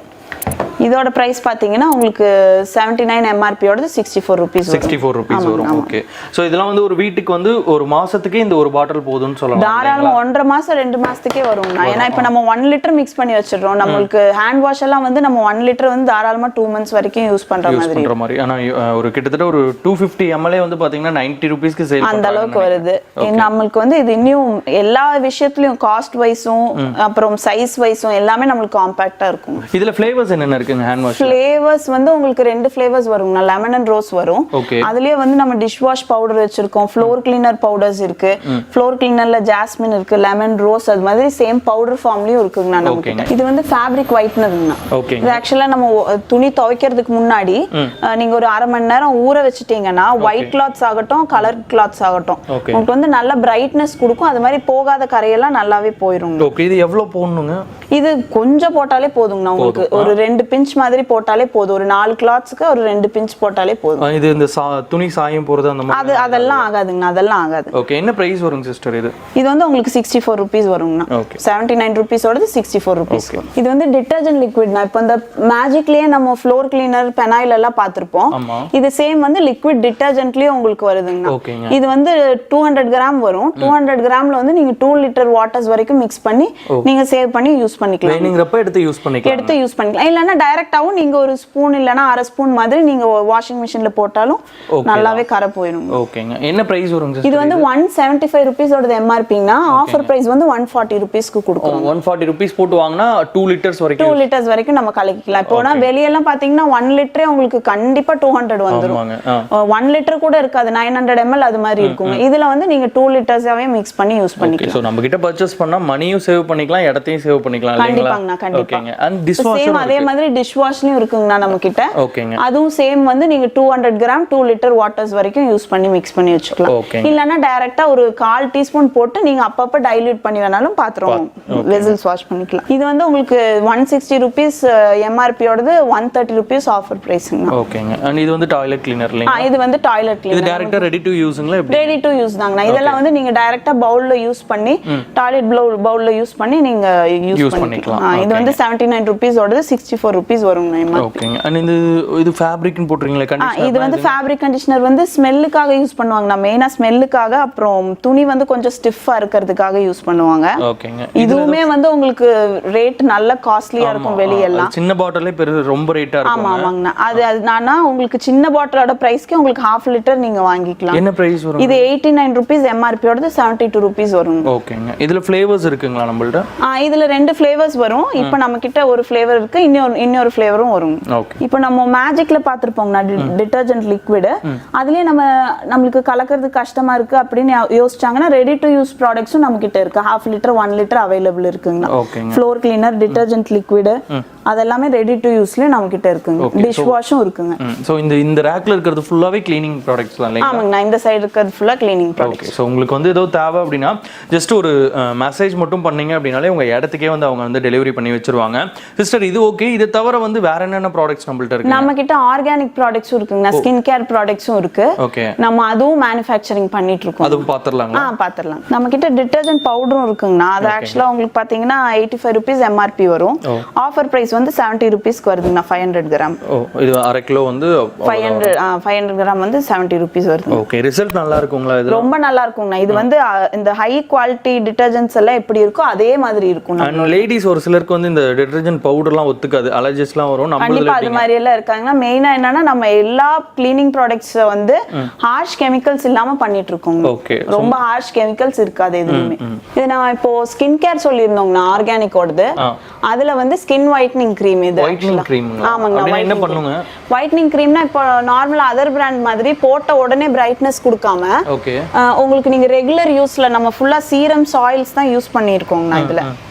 இதோட பிரைஸ் பார்த்தீங்கன்னா உங்களுக்கு 79 எம்ஆர்பியோட 64 ருபீஸ். 64 ருபீஸ் வரும். ஓகே. ஸோ இதெல்லாம் வந்து ஒரு வீட்டுக்கு வந்து ஒரு மாசத்துக்கு இந்த ஒரு பாட்டில் போதும்னு சொல்லலாம். தாராளமாக 1.5 மாசம் 2 மாசத்துக்கே வரும்ண்ணா. ஏன்னா இப்போ நம்ம 1 லிட்டர் மிக்ஸ் பண்ணி வச்சிடுறோம். நம்மளுக்கு ஹேண்ட் வாஷ் எல்லாம் வந்து நம்ம 1 லிட்டர் வந்து தாராளமாக 2 months வரைக்கும் யூஸ் பண்ற மாதிரி. ஆனால் ஒரு கிட்டத்தட்ட ஒரு 250 ml வந்து பார்த்தீங்கன்னா 90 ருபீஸ்க்கு சேல் அந்த அளவுக்கு வருது. நம்மளுக்கு வந்து இது இன்னும் எல்லா விஷயத்துலையும் காஸ்ட் வைஸும் அப்புறம் சைஸ் வைஸும் எல்லாமே நம்மளுக்கு காம்பாக்டா இருக்கும். இதுல ஃப்ளேவர்ஸ் என்னென்ன இருக்கு? ஃப்ளேவர்ஸ் வந்து உங்களுக்கு 2 ஃப்ளேவர்ஸ் வரும். லெமன் அண்ட் ரோஸ் வரும். அதுலயே வந்து நம்ம டிஷ் வாஷ் பவுடர் வச்சிருக்கோம், ஃப்ளோர் கிளீனர் பவுடர்ஸ் இருக்கு, ஃப்ளோர் கிளீனர்ல ஜாஸ்மின் இருக்கு, லெமன் ரோஸ், அது மாதிரி சேம் பவுடர் ஃபார்ம்லயும் இருக்குங்கண்ணா நமக்கு. இது வந்து ஃபேப்ரிக் ஒயிட்னர்ங்கண்ணா. இது ஆக்சுவலா நம்ம துணி துவைக்கிறதுக்கு முன்னாடி நீங்க ஒரு 1/2 மணி நேரம் ஊற வச்சுட்டீங்கன்னா ஒயிட் கிளாத்ஸ் ஆகட்டும் கலர் கிளாத்ஸ் ஆகட்டும் உங்களுக்கு வந்து நல்ல பிரைட்னஸ் கொடுக்கும். அது மாதிரி போகாத கரையெல்லாம் நல்லாவே போயிடும். இது எவ்வளவு போடணுங்க? இது கொஞ்சம் போட்டாலே போதுங்கண்ணா. உங்களுக்கு ஒரு 2 பிஞ்ச் மாதிரி போட்டாலே போதும். ஒரு 4 கிளாத்ஸ்க்கு ஒரு 2 பிஞ்ச் போட்டாலே போதும். இது இந்த துணி சாயம் போறது அந்த மாதிரி அதெல்லாம் ஆகாதுங்க. அதெல்லாம் ஆகாது. ஓகே. என்ன பிரைஸ் வருங்க சிஸ்டர் இது? இது வந்து உங்களுக்கு 64 ருபீஸ் வருங்கண்ணா. 79 ருபீஸோடது 64 ருபீஸ். இது வந்து டிட்டர்ஜென்ட் லிக்விட்னா. இப்போ இந்த மேஜிக்லயே நம்ம ஃப்ளோர் கிளீனர் பெனாயில் எல்லாம் பார்த்திருப்போம். இது சேம் வந்து லிக்விட் டிட்டர்ஜென்ட்லயே உங்களுக்கு வருதுங்கண்ணா. இது வந்து 200 கிராம் வரும். 200 கிராம்ல வந்து நீங்க 2 லிட்டர் வாட்டர்ஸ் வரைக்கும் மிக்ஸ் பண்ணி நீங்க சேவ் பண்ணி யூஸ் பண்ணிக்கலாம். வேணுங்கிறப்ப எடுத்து யூஸ் பண்ணிக்கலாம். இல்லன்னா டைரக்டாவும் நீங்க ஒரு ஸ்பூன் இல்லனா அரை ஸ்பூன் மாதிரி நீங்க வாஷிங் மெஷின்ல போட்டாலும் நல்லாவே கரை போயிடும். ஓகேங்க. என்ன பிரைஸ் வருங்க? இது வந்து 175 ருபீஸோட எம்ஆர்பினா ஆஃபர் பிரைஸ் வந்து 140 ருபீஸ்க்கு கொடுக்குறோம். 140 ருபீஸ் போட்டு வாங்குனா 2 லிட்டர்ஸ் வரைக்கும் 2 லிட்டர்ஸ் வரைக்கும் நம்ம கலக்கிக்கலாம். இப்போனா வெளியெல்லாம் பாத்தீங்கன்னா 1 லிட்டரே உங்களுக்கு கண்டிப்பா 200 வந்துரும். 1 லிட்டர் கூட இருக்காது, 900 ml அது மாதிரி இருக்கும். இதுல வந்து நீங்க 2 லிட்டர்ஸாவே மிக்ஸ் பண்ணி யூஸ் பண்ணிக்கலாம். சோ நம்ம கிட்ட பர்சேஸ் பண்ணா மணியும் சேவ் பண்ணிக்கலாம், இடத்தையும் சேவ் பண்ணிக்கலாம் இல்லீங்களா? கண்டிப்பாங்க. அண்ட் டிஷ் வாஷ் அதே மாதிரி டிஷ் வாஷ்லயும் இருக்குங்கண்ணா நம்ம கிட்ட. ஓகேங்க. அதுவும் சேம் வந்து நீங்க 200 கிராம் 2 லிட்டர் வாட்டர்ஸ் வரைக்கும் யூஸ் பண்ணி மிக்ஸ் பண்ணி வச்சுக்கலாம். இல்லனா டைரக்டா ஒரு 1/4 டீஸ்பூன் போட்டு நீங்க அப்பப்ப டைல்யூட் பண்ணி வேணாலும் பாத்திரம் வெசல்ஸ் வாஷ் பண்ணிக்கலாம். இது வந்து உங்களுக்கு 160 ருபீஸ் எம்ஆர்பியோடது 130 ருபீஸ் ஆஃபர் பிரைஸ்ங்க. ஓகேங்க. அண்ட் இது வந்து டாய்லெட் கிளீனர் இல்லையா? இது வந்து டாய்லெட் கிளீனர். இது டைரக்டா ரெடி டு யூஸ்ங்களா? ரெடி டு யூஸ் தாங்கண்ணா. இதெல்லாம் வந்து நீங்க டைரக்டா பவுல்ல யூஸ் பண்ணி டாய்லெட் பவுல்ல யூஸ் பண்ணி நீங்க யூஸ் பண்ணிக்கலாம். இது வந்து 79 ருபீஸோடது 64 ருபீஸ் வருங்க. ஓகேங்க. அண்ட் இது ஃபேப்ரிக்னு போட்றீங்களா? கண்டிஷனர். இது வந்து ஃபேப்ரிக் கண்டிஷனர் வந்து ஸ்மெல்லுக்காக யூஸ் பண்ணுவாங்க. நான் மெயினா ஸ்மெல்லுக்காக, அப்புறம் துணி வந்து கொஞ்சம் ஸ்டிஃபா இருக்கிறதுக்காக யூஸ் பண்ணுவாங்க. ஓகேங்க. இதுவுமே வந்து உங்களுக்கு ரேட் நல்ல காஸ்ட்லியா இருக்கும் வெளியெல்லாம். சின்ன பாட்டிலே ரொம்ப ரேட்டா இருக்கும். ஆமாங்கண்ணா. அது நானா உங்களுக்கு சின்ன பாட்டிலோட பிரைஸ்க்கு உங்களுக்கு 1/2 லிட்டர் நீங்க வாங்கிக்கலாம். என்ன பிரைஸ் வரும்? இது 89 ருபீஸ் எம்ஆர்பியோடது 72 ருபீஸ் வரும். ஓகேங்க. இதுல ஃப்ளேவர்ஸ் இருக்குங்களா நம்மள்ட்ட? இதுல 2 ஃப்ளேவர்ஸ் வரும். இப்போ நம்ம கிட்ட ஒரு ஃப்ளேவர் இருக்கு, இன்னொரு ஃப்ளேவரும் வரும். இப்போ நம்ம மேஜிக்ல பாத்திருப்போம்னா டிட்டர்ஜென்ட் லிக்விட், அதுலயே நம்மளுக்கு கலக்கிறது கஷ்டமா இருக்கு அப்படின்னு யோசிச்சாங்கன்னா ரெடி டு யூஸ் ப்ராடக்ட்ஸும் நம்ம கிட்ட இருக்கு. 1/2 லிட்டர் 1 லிட்டர் அவைலபிள் இருக்குங்க. ஃப்ளோர் கிளீனர், டிட்டர்ஜென்ட் லிக்விட் அதெல்லாமே ரெடி டு யூஸ்ல நம்ம கிட்ட இருக்குங்க. டிஷ் வாஷும் இருக்குங்க. சோ இந்த ரேக்ல இருக்கிறது ஃபுல்லாவே க்ளீனிங் ப்ராடக்ட்ஸ் தான் இல்லையா? ஆமாங்க. இந்த சைடு இருக்கிறது ஃபுல்லா க்ளீனிங் ப்ராடக்ட்ஸ். சோ உங்களுக்கு வந்து ஏதோ தேவை அப்படினா ஜஸ்ட் ஒரு மெசேஜ் மட்டும் பண்ணீங்க அப்படினாலே உங்க இடத்துக்கே வந்து அவங்க வந்து டெலிவரி பண்ணி வச்சிருவாங்க. சிஸ்டர் இது ஓகே. இது தவிர வந்து வேற என்னென்ன ப்ராடக்ட்ஸ் நம்மள்ட்ட இருக்கு? நம்ம கிட்ட ஆர்கானிக் ப்ராடக்ட்ஸும் இருக்குங்க. ஸ்கின் கேர் ப்ராடக்ட்ஸும் இருக்கு. ஓகே. நம்ம அதுவும் மேனுஃபேக்சரிங் பண்ணிட்டு இருக்கோம். அதுவும் பாத்துறலாமா? பாத்துறலாம். நம்ம கிட்ட டிட்டர்ஜென்ட் பவுடரும் இருக்குங்க. அது ஆக்சுவலா உங்களுக்கு பாத்தீங்கன்னா 85 ரூபீஸ் எம்ஆர்பி வரும். ஆஃபர் பிரைஸ் வந்து 70 ரூபீஸ்க்கு வருதுங்க. 500 கிராம். இது அரை கிலோ வந்து 500 கிராம் வந்து 70 ரூபீஸ் வருது. ஓகே. ரிசல்ட் நல்லா இருக்குங்களா? இது ரொம்ப நல்லா இருக்குங்க. இது வந்து இந்த ஹை குவாலிட்டி டிட்டர்ஜென்ட்ஸ் எல்லாம் எப்படி இருக்கோ அதே மாதிரி இருக்கும். அண்ட் லேடிஸ் ஒரு சிலருக்கு வந்து இந்த டிட்டர்ஜென்ட் பவுடர்லாம் ஒத்துக்காது, அலர்ஜிஸ்லாம் வரும். கண்டிப்பா அது மாதிரி எல்லாம் இருக்காங்கன்னா மெயினா என்னன்னா நம்ம எல்லா கிளீனிங் ப்ராடக்ட்ஸ் வந்து ஹார்ஷ் கெமிக்கல்ஸ் இல்லாம பண்ணிட்டு இருக்கோம். ரொம்ப ஹார்ஷ் கெமிக்கல்ஸ் இருக்காது எதுவுமே. இது நான் இப்போ ஸ்கின் கேர் சொல்லியிருந்தோம்னா ஆர்கானிக்கோடது, அதுல வந்து ஸ்கின் ஒயிட்னிங் கிரீம். இது ஒயிட்னிங் கிரீம். ஆமாங்க. என்ன பண்ணுங்க? ஒயிட்னிங் கிரீம்னா இப்போ நார்மலா அதர் பிராண்ட் மாதிரி போட்ட உடனே பிரைட்னஸ் கொடுக்காம உங்களுக்கு நீங்க ரெகுலர் யூஸ்ல நம்ம ஃபுல்லா சீரம்ஸ் ஆயில்ஸ் தான் யூஸ் பண்ணியிருக்கோம்னா இதுல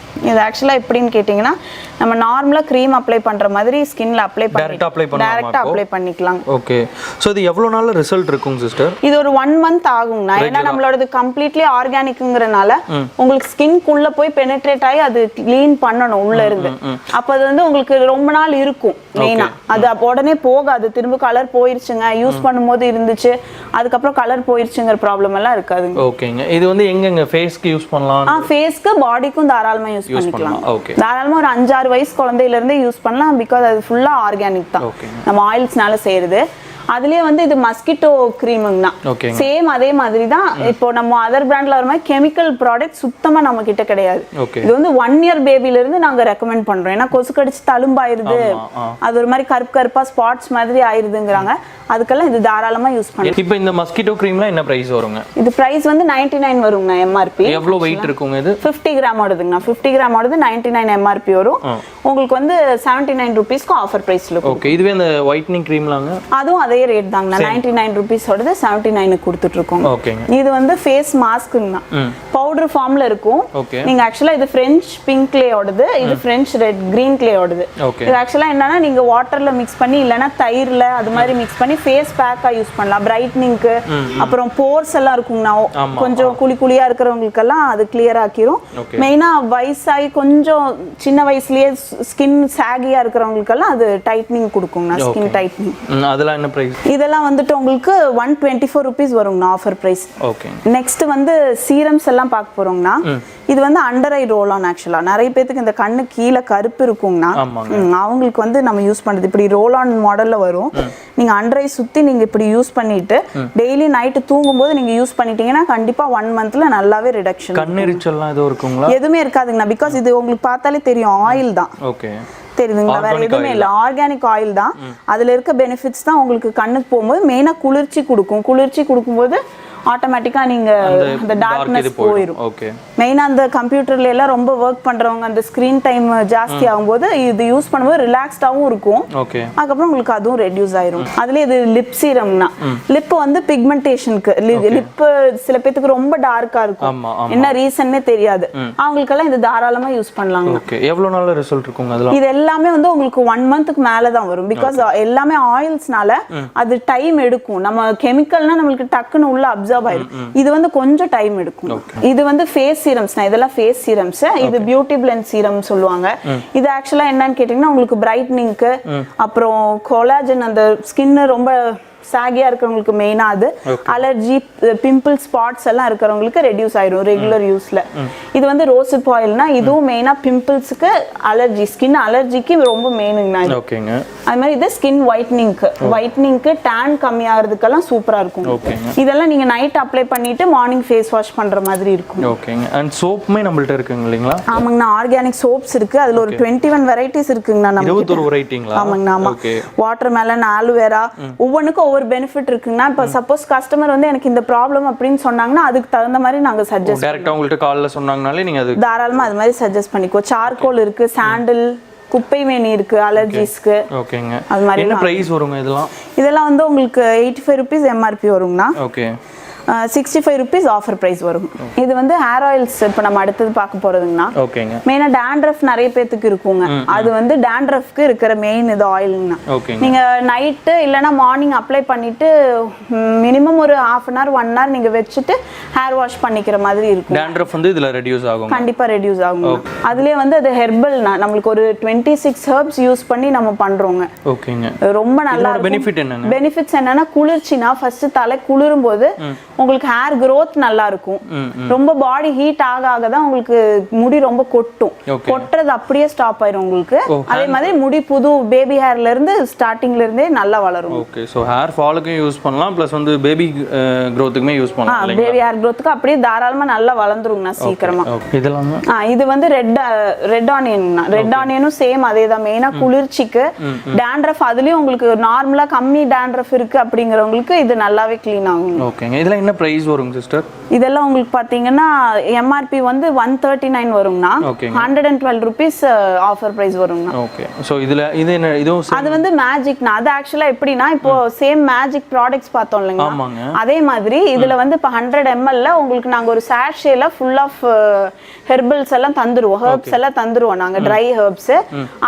இது ஆக்சுவலா எப்படின்னு கேட்டிங்கன்னா நம்ம நார்மலா க்ரீம் அப்ளை பண்ற மாதிரி ஸ்கின்ல அப்ளை டைரக்டா அப்ளை பண்ணலாமா? டைரக்டா அப்ளை பண்ணிக்கலாம். ஓகே. சோ இது எவ்வளவு நாள்ல ரிசல்ட் இருக்கும் சிஸ்டர்? இது ஒரு 1 month ஆகும்னா, ஏன்னா நம்மளோடது கம்ப்ளீட்லி ஆர்கானிக்ங்கறனால உங்களுக்கு ஸ்கின்க்குள்ள போய் பெனிட்ரேட் ஆகி அது க்ளீன் பண்ணணும் உள்ள இருந்து. அப்ப அது வந்து உங்களுக்கு ரொம்ப நாள் இருக்கும். மெயினா அது உடனே போகாது. திரும்ப கலர் போயிருச்சுங்க, யூஸ் பண்ணும்போது இருந்துச்சு, அதுக்கப்புறம் கலர் போயிருச்சுங்கிற ப்ராப்ளம் எல்லாம் இருக்காதுங்க. ஓகேங்க. இது வந்து எங்கங்க ஃபேஸ்க்கு யூஸ் பண்ணலாம்? ஃபேஸ்க்கு பாடிக்கும் தாராளமா யூஸ் பண்ணிக்கலாம். ஓகே. தாராளமா ஒரு 5-6 வயசு குழந்தையில இருந்தே யூஸ் பண்ணலாம். பிகாஸ் அது ஃபுல்லா ஆர்கானிக் தான், நம்ம ஆயில்ஸ்னால செய்யறது. அதுலயே வந்து இது மஸ்கிட்டோ கிரீமுங்க தான். சேம் அதே மாதிரி தான். இப்போ நம்ம அதர் பிராண்ட்ல வர மாதிரி கெமிக்கல் ப்ராடக்ட் சுத்தமா நம்ம கிட்ட கிடையாது. இது வந்து 1 year பேபில இருந்து நாங்க ரெக்கமெண்ட் பண்றோம். ஏன்னா கொசு கடிச்சு தழும்பாயிருது, அது ஒரு மாதிரி கருப்பு கருப்பா ஸ்பாட்ஸ் மாதிரி ஆயிருதுங்கறாங்க. அதுக்கெல்லாம் இது தாராளமா யூஸ் பண்ணலாம். இப்போ இந்த மஸ்கிட்டோ கிரீம்லாம் என்ன பிரைஸ் வருங்க? இது பிரைஸ் வந்து 99 வருங்க எம்ஆர்பி. எவ்வளவு வெயிட் இருக்குங்க இது? 50 கிராம் ஓடுதுங்க. 50 கிராம் ஓடுது 99 எம்ஆர்பி வரும். உங்களுக்கு வந்து 79 ரூபீஸ்க்கு ஆஃபர் பிரைஸ்ல இருக்கும். ஓகே. இதுவே அந்த ஒயிட்னிங் கிரீம்லாங்க? அதுவும் அதே ரேட் தாங்க. 99 ரூபீஸ் ஓடுது 79 க்கு கொடுத்துட்டு இருக்கோம். ஓகேங்க. இது வந்து ஃபேஸ் மாஸ்க்குங்க தான். பவுடர் ஃபார்ம்ல இருக்கும். ஓகே. நீங்க ஆக்சுவலா இது French pink clay ஓடுது, இது French red green clay ஓடுது. இது ஆக்சுவலா என்னன்னா நீங்க வாட்டர்ல மிக்ஸ் பண்ணி இல்லனா தயிர்ல அது மாதிரி மிக்ஸ் பண்ணி ஃபேஸ் பேக்கா யூஸ் பண்ணலாம். பிரைட்னிங்க்கு, அப்புறம் போர்ஸ் எல்லாம் இருக்குங்கனா கொஞ்சம் குளி குளியா இருக்கிறவங்களுக்கு எல்லாம் அது கிளியர் ஆக்கிரும். மெயினா வயசாகி கொஞ்சம் சின்ன வயசுலயே ஸ்கின் சாகியா இருக்கிறவங்களுக்கு எல்லாம் அது டைட்னிங் கொடுக்கும்னா, ஸ்கின் டைட்னிங். அதெல்லாம் என்ன பிரைஸ்? இதெல்லாம் வந்துட்டு உங்களுக்கு 124 ரூபீஸ் வரும்னா ஆஃபர் பிரைஸ். ஓகே. நெக்ஸ்ட் வந்து சீரம்ஸ் எல்லாம் பார்க்க போறோம்னா, இது வந்து அண்டர் ஐ ரோல் ஆன். ஆக்சுவலா நிறைய பேருக்கு இந்த கண்ணு கீழே கருப்பு இருக்கும்னா அவங்களுக்கு வந்து நம்ம யூஸ் பண்றது இப்படி ரோல் ஆன் மாடல்ல வரும். நீங்க அண்டர் ஐ சுத்தி நீங்க இப்படி யூஸ் பண்ணிட்டு டெய்லி நைட் தூங்கும்போது நீங்க யூஸ் பண்ணிட்டீங்கன்னா கண்டிப்பா 1 monthல நல்லாவே ரிடக்ஷன். கண்ணெரிச்சல்லாம் எதுவும் இருக்குங்களா? எதுவுமே இருக்காதுங்கண்ணா. பிகாஸ் இது உங்களுக்கு பார்த்தாலே தெரியும் ஆயில் தான். ஓகே. தெரியுதுங்களா? வேற எதுவுமே இல்ல, ஆர்கானிக் ஆயில் தான். அதுல இருக்க பெனிஃபிட்ஸ் தான் உங்களுக்கு கண்ணுக்கு போகும்போது மெயினா குளிர்ச்சி கொடுக்கும். குளிர்ச்சி கொடுக்கும்போது ஆட்டோமேட்டிக்கா நீங்க அந்த டார்க்னஸ் போயிடும். ஓகே. மெயினா அந்த கம்ப்யூட்டர்ல எல்லாம் ரொம்ப வர்க் பண்றவங்க அந்த ஸ்கிரீன் டைம் ஜாஸ்தி ஆகும்போது இது யூஸ் பண்ணும்போது ரிலாக்ஸ்டாவும் இருக்கும். ஓகே. அதுக்கப்புறம் உங்களுக்கு அதுவும் ரெடியூஸ் ஆயிரும். அதுல இது லிப் சீரம்னா லிப் வந்து பிக்மெண்டேஷனுக்கு. லிப் சில பேருக்கு ரொம்ப டார்க்கா இருக்கும், என்ன ரீசன்னே தெரியாது. அவங்களுக்கெல்லாம் இது தாராளமா யூஸ் பண்ணலாம். ஓகே. எவ்வளவு நாள் ரிசல்ட் இருக்கும் அதெல்லாம்? இது எல்லாமே வந்து உங்களுக்கு 1 monthக்கு மேல தான் வரும். பிகாஸ் எல்லாமே ஆயில்ஸ்னால அது டைம் எடுக்கும். நம்ம கெமிக்கல்னா நமக்கு டக்குன்னு உள்ள அப்சர்வ் ஆயிடும். இது வந்து கொஞ்சம் டைம் எடுக்கும். இது வந்து ஃபேஸ் சீரம்ஸ். இதெல்லாம் ஃபேஸ் சீரம்ஸ். இது பியூட்டி பிளெண்ட் சீரம் சொல்லுவாங்க. இது ஆக்சுவலா என்னன்னு கேட்டீங்கன்னா உங்களுக்கு பிரைட்னிங்க்கு, அப்புறம் கொலாஜன், அந்த ஸ்கின் ரொம்ப சாகியா இருக்கிறவங்களுக்கு மெயினா அது. அலர்ஜி, பிம்பிள் ஸ்பாட்ஸ் எல்லாம் இருக்கிறவங்களுக்கு ரெடியூஸ் ஆயிரும் ரெகுலர் யூஸ்ல. இது வந்து ரோசிப் ஆயில்னா இதுவும் மெயினா பிம்பிள்ஸ்க்கு, அலர்ஜி, ஸ்கின் அலர்ஜிக்கு ரொம்ப மெயினுங்கண்ணா. ஓகேங்க. அது மாதிரி இது ஸ்கின் ஒயிட்னிங்க்கு டேன் கம்மியாகிறதுக்கெல்லாம் சூப்பரா இருக்கும். இதெல்லாம் நீங்க நைட் அப்ளை பண்ணிட்டு மார்னிங் ஃபேஸ் வாஷ் பண்ற மாதிரி இருக்கும். ஓகேங்க. அண்ட் சோப்புமே நம்மள்ட்ட இருக்குங்க இல்லீங்களா? ஆமாங்கண்ணா. ஆர்கானிக் சோப்ஸ் இருக்கு. அதுல ஒரு 21 வெரைட்டிஸ் இருக்குங்கண்ணா. நம்ம 21 வெரைட்டிங்களா? ஆமாங்கண்ணா. ஆமா. வாட்டர் மெலன், ஆலோவேரா, ஒவ்வொன்றுக்கும் ஒவ்வொரு பெனிஃபிட் இருக்குன்னா. இப்போ சப்போஸ் கஸ்டமர் வந்து எனக்கு இந்த ப்ராப்ளம் அப்படின்னு சொன்னாங்கன்னா அதுக்கு தகுந்த மாதிரி நாங்க சஜஸ்ட் டைரக்டா உங்கள்ட்ட கால்ல சொன்னாங்கனாலே நீங்க அது தாராளமா அது மாதிரி சஜஸ்ட் பண்ணிக்கோ. சார்கோல் இருக்கு, சாண்டில், குப்பை மேனி இருக்கு அலர்ஜிஸ்க்கு. ஓகேங்க. அது மாதிரி என்ன பிரைஸ் வருங்க இதெல்லாம்? இதெல்லாம் வந்து உங்களுக்கு 85 ரூபீஸ் எம்ஆர்பி வருங்கண்ணா. ஓகே. 65 ரூபீஸ் ஆஃபர் பிரைஸ் வரும். இது வந்து ஹேர் ஆயில்ஸ் இப்போ நம்ம அடுத்தது பார்க்க போறதுங்கண்ணா. ஓகேங்க. மெயினா டேண்ட்ரஃப் நிறைய பேத்துக்கு இருக்குங்க. அது வந்து டேண்ட்ரஃப்க்கு இருக்கிற மெயின் இது ஆயில்ங்கண்ணா. நீங்க நைட்டு இல்லைன்னா மார்னிங் அப்ளை பண்ணிட்டு மினிமம் ஒரு 1/2 hour 1 hour நீங்க வச்சுட்டு ஹேர் வாஷ் பண்ணிக்கிற மாதிரி இருக்கும். டேண்ட்ரஃப் வந்து இதுல ரெடியூஸ் ஆகும். கண்டிப்பா ரெடியூஸ் ஆகும். அதுலயே வந்து அது ஹெர்பல்னா நம்மளுக்கு ஒரு 26 ஹெர்ப்ஸ் யூஸ் பண்ணி நம்ம பண்றோங்க. ஓகேங்க. ரொம்ப நல்லா இருக்கும். பெனிஃபிட் என்னங்க? பெனிஃபிட்ஸ் என்னன்னா குளிர்ச்சினா ஃபர்ஸ்ட் தலை குளிரும் போது உங்களுக்கு ஹேர் growth நல்லா இருக்கும். ரொம்ப பாடி ஹீட் ஆக தான் உங்களுக்கு முடி ரொம்ப கொட்டும். கொட்டுறது அப்படியே ஸ்டாப் ஆயிரும் உங்களுக்கு. அதே மாதிரி முடி புது பேபி ஹேர்ல இருந்து ஸ்டார்டிங்ல இருந்தே நல்லா வளரும். ஓகே. சோ ஹேர் ஃபாலுக்கும் யூஸ் பண்ணலாம், ப்ளஸ் வந்து பேபி growthக்குமே யூஸ் பண்ணலாம் இல்லையா? பேபி ஹேர் growthக்கு அப்படியே தாராளமா நல்லா வளந்துருங்கண்ணா சீக்கிரமா. இதெல்லாம் இது வந்து ரெட் ஆனியன்னா. ரெட் ஆனியனும் சேம் அதேதான். மெயினா குளிர்ச்சிக்கு. டேண்ட்ரஃப் அதுலயும் உங்களுக்கு நார்மலா கம்மி டேண்ட்ரஃப் இருக்கு அப்படிங்கறவங்களுக்கு இது நல்லாவே க்ளீன் ஆகும். ஓகேங்க. இதுல இதெல்லாம் என்ன ப்ரைஸ் வருங்க சிஸ்டர்? இதெல்லாம் உங்களுக்கு பார்த்தீங்கன்னா எம்ஆர்பி வந்து 139 வருங்கண்ணா. ஓகேங்க. 112 ருபீஸ் ஆஃபர் ப்ரைஸ் வருங்கண்ணா. ஓகே. ஸோ இதில் இது என்ன இதுவும் அது வந்து மேஜிக்னா, அது ஆக்சுவலாக எப்படின்னா இப்போ சேம் மேஜிக் ப்ராடக்ட்ஸ் பார்த்தோம் இல்லைங்களா, ஆமாங்க. அதே மாதிரி இதில் வந்து இப்போ 100 ml உங்களுக்கு நாங்கள் ஒரு சாஷேல ஃபுல் ஆஃப் ஹெர்பல்ஸ் எல்லாம் தந்துருவோம், ஹெர்ப்ஸ் எல்லாம் தந்துருவோம் நாங்கள், ட்ரை ஹெர்ப்ஸ்.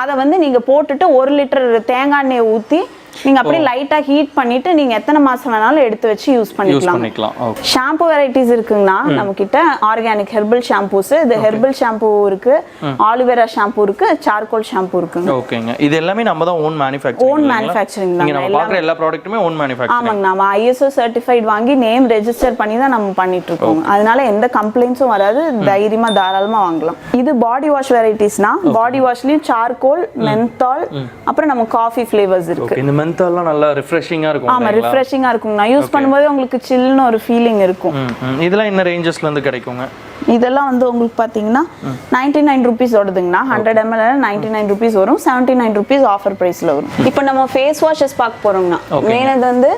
அதை வந்து நீங்கள் போட்டுட்டு 1 லிட்டர் தேங்காய் எண்ணெயை ஊற்றி நீங்க அப்படியே லைட்டா ஹீட் பண்ணிட்டு நீங்க எத்தனை மாசம் வேணாலும் எடுத்து வச்சு யூஸ் பண்ணிக்கலாம். ஷாம்பு வெரைட்டிஸ் இருக்குங்கண்ணா நம்ம கிட்ட. ஆர்கானிக் ஹெர்பல் ஷாம்பூஸ், இது ஹெர்பல் ஷாம்பூ இருக்கு, ஆலிவேரா ஷாம்பூ இருக்கு, சார்கோல் ஷாம்பூ இருக்குங்க. ஓகேங்க. இது எல்லாமே நம்ம தான் ஓன் மேனுஃபேக்சரிங் தான். நம்ம பார்க்குற எல்லா ப்ராடக்ட்டுமே ஓன் மேனுஃபேக்சரிங். ஆமாங்க. நம்ம ISO சர்டிஃபைட் வாங்கி நேம் ரெஜிஸ்டர் பண்ணி தான் நம்ம பண்ணிட்டு இருக்கோம். அதனால எந்த கம்ப்ளைண்ட்ஸும் வராது, தைரியமா தாராளமா வாங்கலாம். இது பாடி வாஷ் வெரைட்டிஸ்னா, பாடி வாஷ்லயும் சார்கோல், மென்தால், அப்புறம் நம்ம காஃபி ஃப்ளேவர்ஸ் இருக்கு. இந்த மென்தால்லாம் நல்லா ரிஃப்ரெஷிங்கா இருக்கும். ஆமா, ரிஃப்ரெஷிங்கா இருக்கும். நான் யூஸ் பண்ணும்போது உங்களுக்கு சில்லுன்னு ஒரு ஃபீலிங் இருக்கும். இதெல்லாம் என்ன ரேஞ்சஸ்ல இருந்து கிடைக்குங்க? இதெல்லாம் வந்து உங்களுக்கு பாத்தீங்கன்னா 99 ருபீஸ் ஓடுதுங்கண்ணா. 100 ml 99 ருபீஸ் வரும், 79 ருபீஸ் ஆஃபர் பிரைஸ்ல வரும். இப்போ நம்ம ஃபேஸ் வாஷஸ் பார்க்க போறோம்னா, மெயின் இது வந்து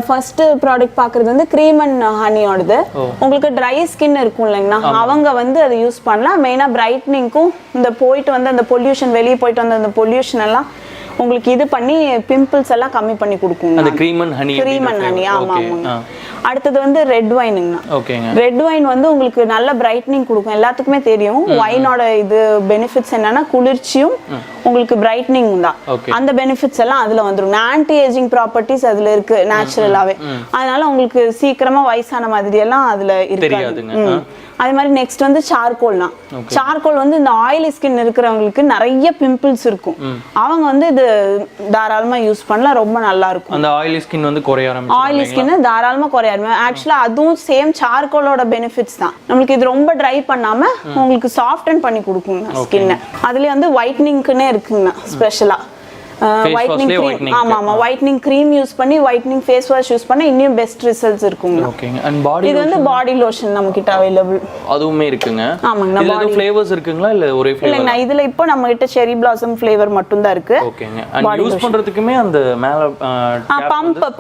ஃபர்ஸ்ட் ப்ராடக்ட் பார்க்குறது வந்து க்ரீம் அண்ட் ஹனியோடது. உங்களுக்கு ட்ரை ஸ்கின் இருக்கும் இல்லைங்கண்ணா, அவங்க வந்து அதை யூஸ் பண்ணலாம். மெயினாக பிரைட்னிங்க்கும் இந்த போயிட்டு வந்து அந்த பொல்யூஷன், வெளியே போயிட்டு வந்து அந்த பொல்யூஷன் எல்லாம் உங்களுக்கு இது பண்ணி பிம்பிள்ஸ் எல்லாம் கம்மி பண்ணி கொடுக்கும் அந்த க்ரீம் அண்ட் ஹனி. ஆமா ஆமாங்க. அடுத்தது வந்து ரெட் வைனுங்கண்ணா. ஓகேங்க. ரெட் வைன் வந்து உங்களுக்கு நல்ல பிரைட்னிங் கொடுக்கும். எல்லாத்துக்குமே தெரியும் வைனோட இது பெனிஃபிட்ஸ் என்னன்னா குளிர்ச்சியும் உங்களுக்கு பிரைட்னிங் தான். அந்த பெனிஃபிட்ஸ் எல்லாம் அதுல வந்துரும். ஆன்டி ஏஜிங் ப்ராப்பர்ட்டிஸ் அதுல இருக்கு நேச்சுரலாவே. அதனால உங்களுக்கு சீக்கிரமா வயசான மாதிரி எல்லாம் அதுல இருக்காதுங்க. அதே மாதிரி நெக்ஸ்ட் வந்து சார்கோல்னா, சார்கோல் வந்து இந்த ஆயிலி ஸ்கின் இருக்கிறவங்களுக்கு நிறைய பிம்பிள்ஸ் இருக்கும், அவங்க வந்து இது தாராளமா யூஸ் பண்ணலாம், ரொம்ப நல்லா இருக்கும். அந்த ஆயிலி ஸ்கின் வந்து குறைய ஆரம்பிக்கும். ஆயிலி ஸ்கின் தாராளமா குறைய ஆரம்பிக்கும். ஆக்சுவலா அதுவும் சேம் சார்கோலோட பெனிஃபிட்ஸ் தான். நம்மளுக்கு இது ரொம்ப ட்ரை பண்ணாம உங்களுக்கு சாஃப்டன் பண்ணி கொடுக்குங்க ஸ்கின்னை. அதுலயே வந்து ஒயிட்னிங்க்குன்னே இருக்குங்க ஸ்பெஷலா. whitening cream. ஆமா ஆமா, whitening cream யூஸ் பண்ணி whitening face wash யூஸ் பண்ணா இன்னும் பெஸ்ட் ரிசல்ட்ஸ் இருக்குங்க. ஓகேங்க. அண்ட் பாடி இது வந்து பாடி லோஷன் நம்ம கிட்ட அவேலபிள். அதுவுமே இருக்குங்க. ஆமாங்க. இதுல ஏதோ ஃப்ளேவர்ஸ் இருக்குங்களா இல்ல ஒரே ஃப்ளேவர்? இல்லங்க, இதுல இப்போ நம்ம கிட்ட செரி பிளாசம் ஃப்ளேவர் மட்டும் தான் இருக்கு. ஓகேங்க. அண்ட் யூஸ் பண்றதுக்குமே அந்த மேல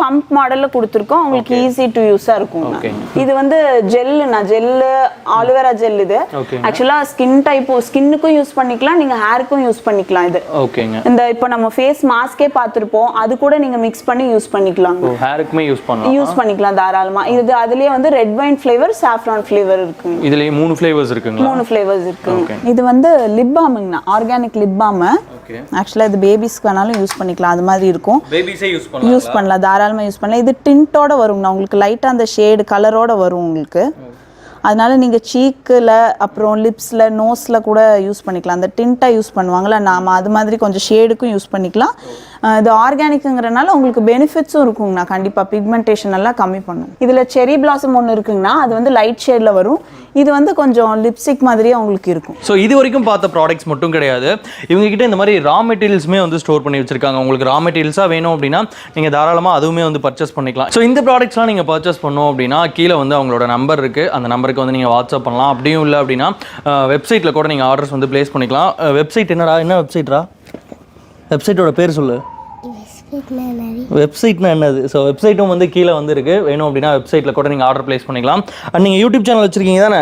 பம்ப் மாடல்ல கொடுத்திருக்கோம். உங்களுக்கு ஈஸி டு யூஸா இருக்கும். இது வந்து ஜெல்னா, ஜெல் ஆலிவேரா ஜெல். இது ஆக்சுவலா ஸ்கின் டைப், ஸ்கின்னுக்கும் யூஸ் பண்ணிக்கலாம், நீங்க ஹேருக்கும் யூஸ் பண்ணிக்கலாம். இது ஓகேங்க. இந்த இப்போ நம்ம ஃபேஸ் மாஸ்கே பார்த்திருப்போம், அது கூட நீங்க மிக்ஸ் பண்ணி யூஸ் பண்ணிக்கலாம். ஹேருக்குமே யூஸ் பண்ணிக்கலாம் தாராளமா. இது அதுலயே வந்து red wine flavour, saffron flavour இருக்கு. இதுலயே 3 ஃப்ளேவர்ஸ் இருக்குங்களா? 3 ஃப்ளேவர்ஸ் இருக்கு. இது வந்து லிப் பாம்ங்கனா, ஆர்கானிக் லிப் பாம். ஆக்சுவலா இது பேபிஸ்க்கு வேணாலும் யூஸ் பண்ணிக்கலாம். அது மாதிரி இருக்கும். பேபிஸே யூஸ் பண்ணலாம், தாராளமா யூஸ் பண்ணலாம். இது டிண்டோட வரும்னா, உங்களுக்கு லைட்டா அந்த ஷேட் கலரோட வரும் உங்களுக்கு. அதனால நீங்கள் சீக்கில், அப்புறம் லிப்ஸில், நோஸில் கூட யூஸ் பண்ணிக்கலாம். அந்த டிண்ட்டாக யூஸ் பண்ணுவாங்களா, நாம் அது மாதிரி கொஞ்சம் ஷேடுக்கும் யூஸ் பண்ணிக்கலாம். இது ஆர்கானிக்குங்கிறனால உங்களுக்கு பெனிஃபிட்ஸும் இருக்குங்கண்ணா. கண்டிப்பாக பிக்மெண்டேஷன் எல்லாம் கம்மி பண்ணும். இதில் செரி பிளாசம் ஒன்று இருக்குங்கண்ணா, அது வந்து லைட் ஷேடில் வரும். இது வந்து கொஞ்சம் லிப்ஸ்டிக் மாதிரியே உங்களுக்கு இருக்கும். ஸோ இது வரைக்கும் பார்த்த ப்ராடக்ட்ஸ் மட்டும் கிடையாது, இவங்க கிட்ட இந்த மாதிரி ரா மெட்டீரியல்ஸுமே வந்து ஸ்டோர் பண்ணி வச்சிருக்காங்க. உங்களுக்கு ரா மெட்டீரியல்ஸாக வேணும் அப்படின்னா நீங்கள் தாராளமாக அதுவுமே வந்து பர்ச்சேஸ் பண்ணிக்கலாம். ஸோ இந்த ப்ராடக்ட்ஸ்லாம் நீங்கள் பர்ச்சேஸ் பண்ணோம் அப்படின்னா கீழே வந்து அவங்களோட நம்பர் இருக்குது, அந்த நம்பருக்கு வந்து நீங்கள் வாட்ஸ்அப் பண்ணலாம். அப்படியும் இல்லை அப்படின்னா வெப்சைட்டில் கூட நீங்கள் ஆர்டர்ஸ் வந்து ப்ளேஸ் பண்ணிக்கலாம். வெப்சைட் என்ன வெப்சைட்ரா? வெப்சைட்டோட பேர் சொல்லு. வெப்சைட்னா என்னது? ஸோ வெப்சைட்டும் வந்து கீழே வந்து இருக்குது, வேணும் அப்படின்னா வெப்சைட்டில் கூட நீங்கள் ஆர்டர் ப்ளேஸ் பண்ணிக்கலாம். அண்ட் நீங்கள் யூடியூப் சேனல் வச்சுருக்கீங்க தானே?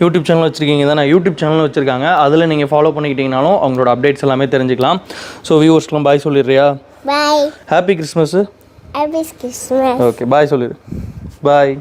யூடியூப் சேனல் வச்சுருக்கீங்க தானே? யூடியூப் சேனல் வச்சுருக்காங்க, அதில் நீங்கள் ஃபாலோ பண்ணிக்கிட்டீங்கனாலும் அவங்களோட அப்டேட்ஸ் எல்லாமே தெரிஞ்சுக்கலாம். ஸோ வியூவர்ஸ்க்குலாம் பாய் சொல்லிடுறியா? Bye. Happy Christmas. Happy Christmas. Okay, bye சொல்லிடு. பாய்.